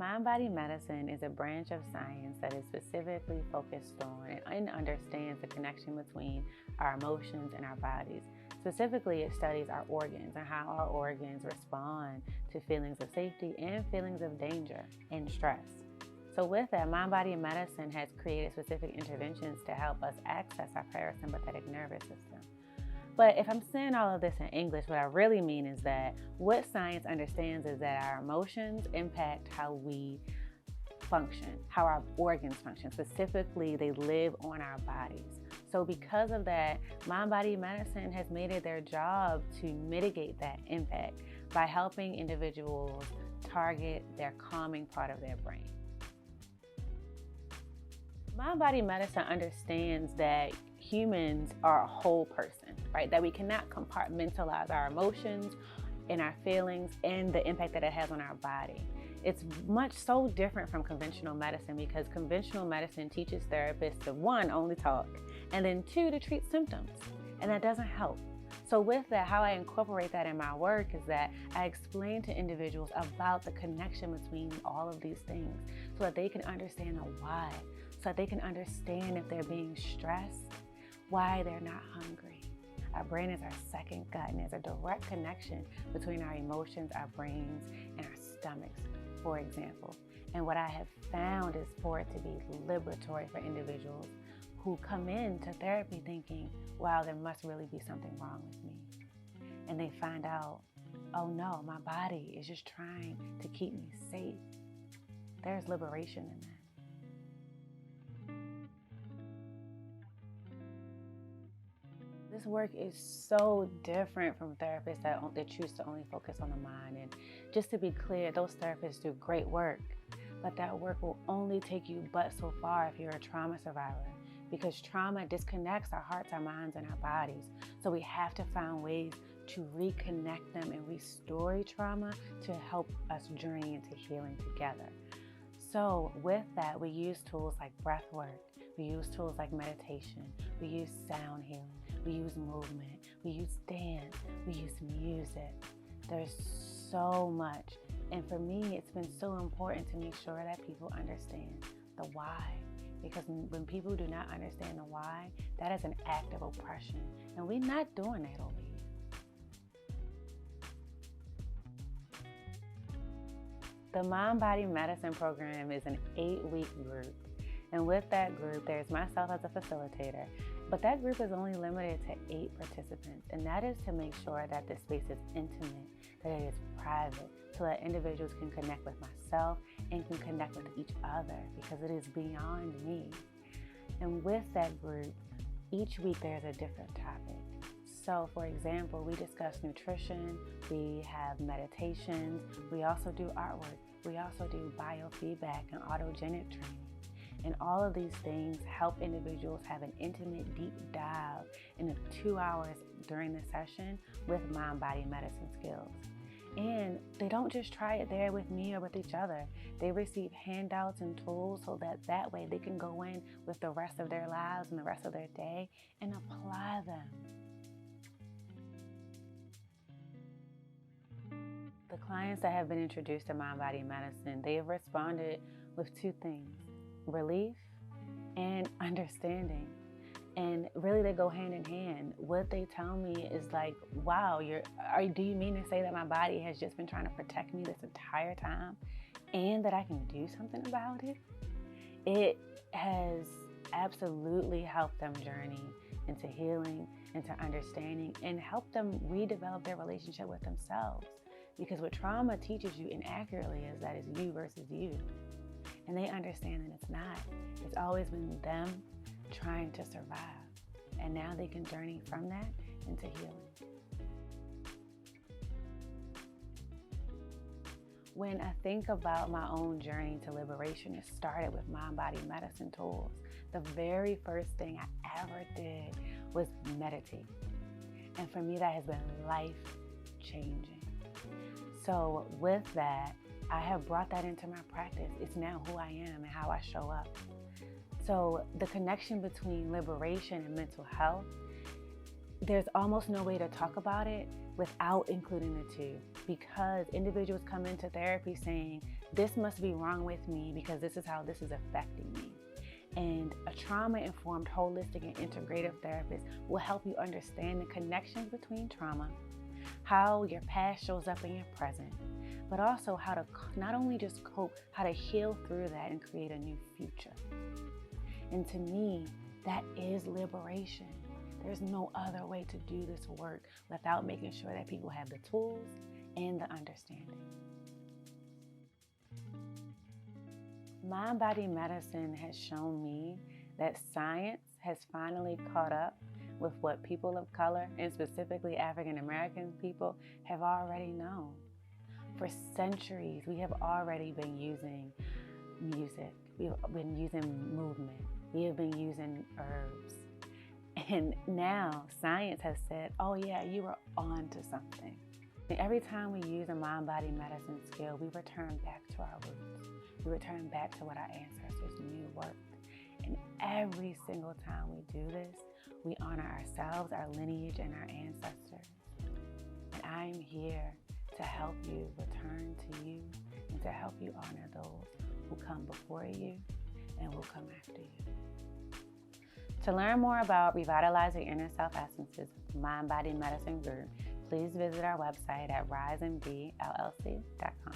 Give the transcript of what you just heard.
Mind-body medicine is a branch of science that is specifically focused on and understands the connection between our emotions and our bodies. Specifically, it studies our organs and how our organs respond to feelings of safety and feelings of danger and stress. So with that, mind-body medicine has created specific interventions to help us access our parasympathetic nervous system. But if I'm saying all of this in English, what I really mean is that what science understands is that our emotions impact how we function, how our organs function. Specifically, they live on our bodies. So because of that, mind-body medicine has made it their job to mitigate that impact by helping individuals target their calming part of their brain. Mind-body medicine understands that humans are a whole person, right? That we cannot compartmentalize our emotions and our feelings and the impact that it has on our body. It's much so different from conventional medicine because conventional medicine teaches therapists to, one, only talk, and then two, to treat symptoms, and that doesn't help. So with that, how I incorporate that in my work is that I explain to individuals about the connection between all of these things so that they can understand the why, so that they can understand if they're being stressed, why they're not hungry. Our brain is our second gut, and there's a direct connection between our emotions, our brains, and our stomachs, for example. And what I have found is for it to be liberatory for individuals who come into therapy thinking, wow, there must really be something wrong with me. And they find out, oh no, my body is just trying to keep me safe. There's liberation in that. This work is so different from therapists that choose to only focus on the mind. And just to be clear, those therapists do great work, but that work will only take you but so far if you're a trauma survivor, because trauma disconnects our hearts, our minds, and our bodies. So we have to find ways to reconnect them and restore trauma to help us journey into healing together. So with that, we use tools like breath work, we use tools like meditation, we use sound healing, we use movement, we use dance, we use music. There's so much. And for me, it's been so important to make sure that people understand the why. Because when people do not understand the why, that is an act of oppression. And we're not doing that over here. The Mind-Body Medicine program is an 8-week group. And with that group, there's myself as a facilitator. But that group is only limited to 8 participants. And that is to make sure that the space is intimate, that it is private, so that individuals can connect with myself and can connect with each other because it is beyond me. And with that group, each week there's a different topic. So for example, we discuss nutrition, we have meditations, we also do artwork, we also do biofeedback and autogenic training. And all of these things help individuals have an intimate, deep dive in the 2 hours during the session with mind-body medicine skills. And they don't just try it there with me or with each other. They receive handouts and tools so that way they can go in with the rest of their lives and the rest of their day and apply them. The clients that have been introduced to mind-body medicine, they have responded with 2 things: relief and understanding. And really they go hand in hand. What they tell me is like, wow, do you mean to say that my body has just been trying to protect me this entire time and that I can do something about it? It has absolutely helped them journey into healing, into understanding, and help them redevelop their relationship with themselves. Because what trauma teaches you inaccurately is that it's you versus you. And they understand that it's not. It's always been them trying to survive. And now they can journey from that into healing. When I think about my own journey to liberation, it started with mind-body medicine tools. The very first thing I ever did was meditate. And for me, that has been life-changing. So with that, I have brought that into my practice. It's now who I am and how I show up. So the connection between liberation and mental health there's almost no way to talk about it without including the two, because individuals come into therapy saying, this must be wrong with me because this is how this is affecting me. And a trauma-informed, holistic, and integrative therapist will help you understand the connections between trauma, how your past shows up in your present, but also how to not only just cope, how to heal through that and create a new future. And to me, that is liberation. There's no other way to do this work without making sure that people have the tools and the understanding. Mind-body medicine has shown me that science has finally caught up with what people of color, and specifically African American people, have already known. For centuries, we have already been using music. We've been using movement. We have been using herbs. And now science has said, oh yeah, you are on to something. And every time we use a mind-body medicine skill, we return back to our roots. We return back to what our ancestors knew worked. And every single time we do this, we honor ourselves, our lineage, and our ancestors. And I'm here to help you return to you and to help you honor those who come before you and will come after you. To learn more about Revitalizing Inner Self Essence's Mind-Body Medicine group, please visit our website at risemdllc.com.